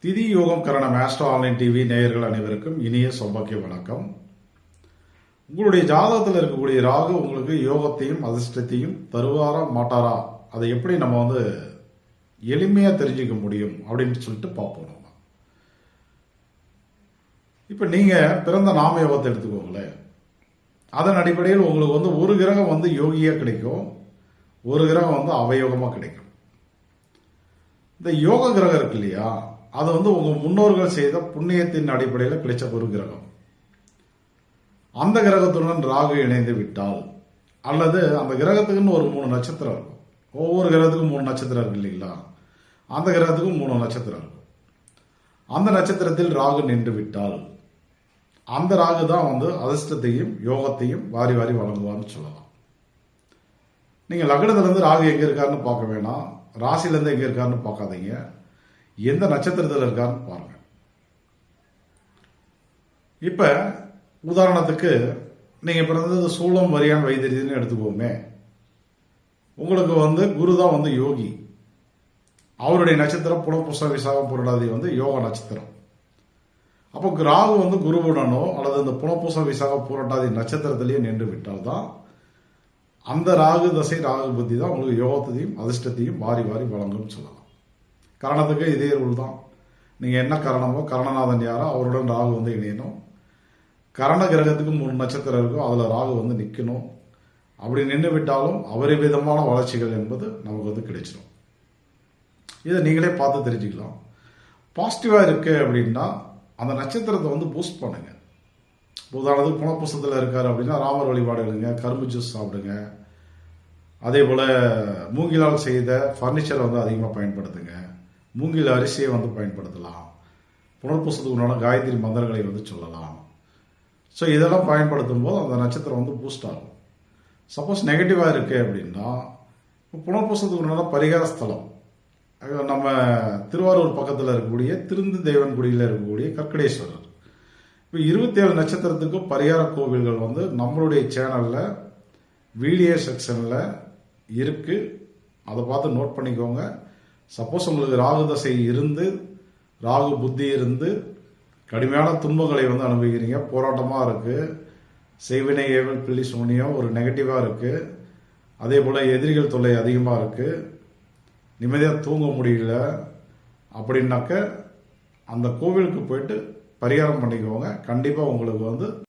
திதி யோகம் கரணம் ஆஸ்ட்ரோ ஆன்லைன் டிவி நேயர்கள் அனைவருக்கும் இனிய சௌபாக்கிய வணக்கம். உங்களுடைய ஜாதகத்தில் இருக்கக்கூடிய ராகு உங்களுக்கு யோகத்தையும் அதிர்ஷ்டத்தையும் தருவாரா மாட்டாரா, அதை எப்படி நம்ம எளிமையாக தெரிஞ்சுக்க முடியும் அப்படின்னு சொல்லிட்டு பார்ப்போம். நம்ம இப்போ நீங்கள் பிறந்த நாம யோகத்தை எடுத்துக்கோங்களேன். அதன் அடிப்படையில் உங்களுக்கு ஒரு கிரகம் யோகியாக கிடைக்கும், ஒரு கிரகம் அவயோகமாக கிடைக்கும். இந்த யோக கிரகம் இருக்கு இல்லையா, அது உங்க முன்னோர்கள் செய்த புண்ணியத்தின் அடிப்படையில் கிடைச்ச ஒரு கிரகம். அந்த கிரகத்துடன் ராகு இணைந்து விட்டால், அல்லது அந்த கிரகத்துக்குன்னு ஒரு 3 நட்சத்திரம் இருக்கும். ஒவ்வொரு கிரகத்துக்கும் 3 நட்சத்திரம் இருக்கு இல்லைங்களா, அந்த கிரகத்துக்கும் 3 நட்சத்திரம் இருக்கும். அந்த நட்சத்திரத்தில் ராகு நின்று விட்டால், அந்த ராகு தான் அதிர்ஷ்டத்தையும் யோகத்தையும் வாரி வாரி வழங்குவார்னு சொல்லலாம். நீங்க லக்னத்திலிருந்து ராகு எங்க இருக்காருன்னு பார்க்க வேணாம், ராசியிலிருந்து எங்க இருக்காருன்னு பார்க்காதீங்க, எந்த நட்சத்திரத்தில் இருக்காருன்னு பாருங்க. இப்ப உதாரணத்துக்கு நீங்க பிறந்தது சூலம் வரியான் வைத்தியன்னு எடுத்துக்கோமே. உங்களுக்கு குரு தான் யோகி. அவருடைய நட்சத்திரம் புனர்பூச விசாகம் புரட்டாதி யோக நட்சத்திரம். அப்போ ராகு குருவுடனோ அல்லது இந்த புனர்பூச விசாக புரட்டாதி நட்சத்திரத்திலேயே நின்று விட்டால் தான் அந்த ராகு தசை ராகு புத்தி தான் உங்களுக்கு யோகத்தையும் அதிர்ஷ்டத்தையும் வாரி வாரி வழங்கும் சொல்லலாம். கரணத்துக்கு இதே ரூல் தான். நீங்கள் என்ன கரணமோ, கரணநாதன் யாரோ அவருடன் ராகு இணையணும். கரண கிரகத்துக்கு 3 நட்சத்திரம் இருக்கும், அதில் ராகு நிற்கணும். அப்படி நின்று விட்டாலும் அபரிவிதமான வளர்ச்சிகள் என்பது நமக்கு கிடைச்சிடும். இதை நீங்களே பார்த்து தெரிஞ்சுக்கலாம். பாசிட்டிவாக இருக்கு அப்படின்னா அந்த நட்சத்திரத்தை பூஸ்ட் பண்ணுங்க. உதாரணத்துக்கு புனர்பூசத்தில் இருக்காரு அப்படின்னா ராமர் வழிபாடு எடுங்க, கரும்பு ஜூஸ் சாப்பிடுங்க. அதே போல் மூங்கிலால் செய்த ஃபர்னிச்சரை அதிகமாக பயன்படுத்துங்க. மூங்கில் அரிசியை பயன்படுத்தலாம். புனர்பூசத்துக்கு உண்டான காயத்ரி மந்திரங்களை சொல்லலாம். ஸோ இதெல்லாம் பயன்படுத்தும் போது அந்த நட்சத்திரம் பூஸ்ட் ஆகும். சப்போஸ் நெகட்டிவாக இருக்கு அப்படின்னா புனர்பூசத்துக்கு உண்டான பரிகார ஸ்தலம் நம்ம திருவாரூர் பக்கத்தில் இருக்கக்கூடிய திருந்து தேவன்குடியில் இருக்கக்கூடிய கற்கடேஸ்வரர். இப்போ 27 நட்சத்திரத்துக்கும் பரிகார கோவில்கள் நம்மளுடைய சேனலில் வீடியோ செக்ஷனில் இருக்கு. அதை பார்த்து நோட் பண்ணிக்கோங்க. சப்போஸ் உங்களுக்கு ராகு தசை இருந்து, ராகு புத்தி இருந்து கடுமையான துன்பங்களை அனுபவிக்கிறீங்க, போராட்டமாக இருக்குது, செய்வினை ஏவல் பில்லி சூனியம் ஒரு நெகட்டிவாக இருக்குது, அதே போல் எதிரிகள் தொல்லை அதிகமாக இருக்குது, நிம்மதியாக தூங்க முடியல அப்படின்னாக்க அந்த கோவிலுக்கு போயிட்டு பரிகாரம் பண்ணிக்கோங்க. கண்டிப்பாக உங்களுக்கு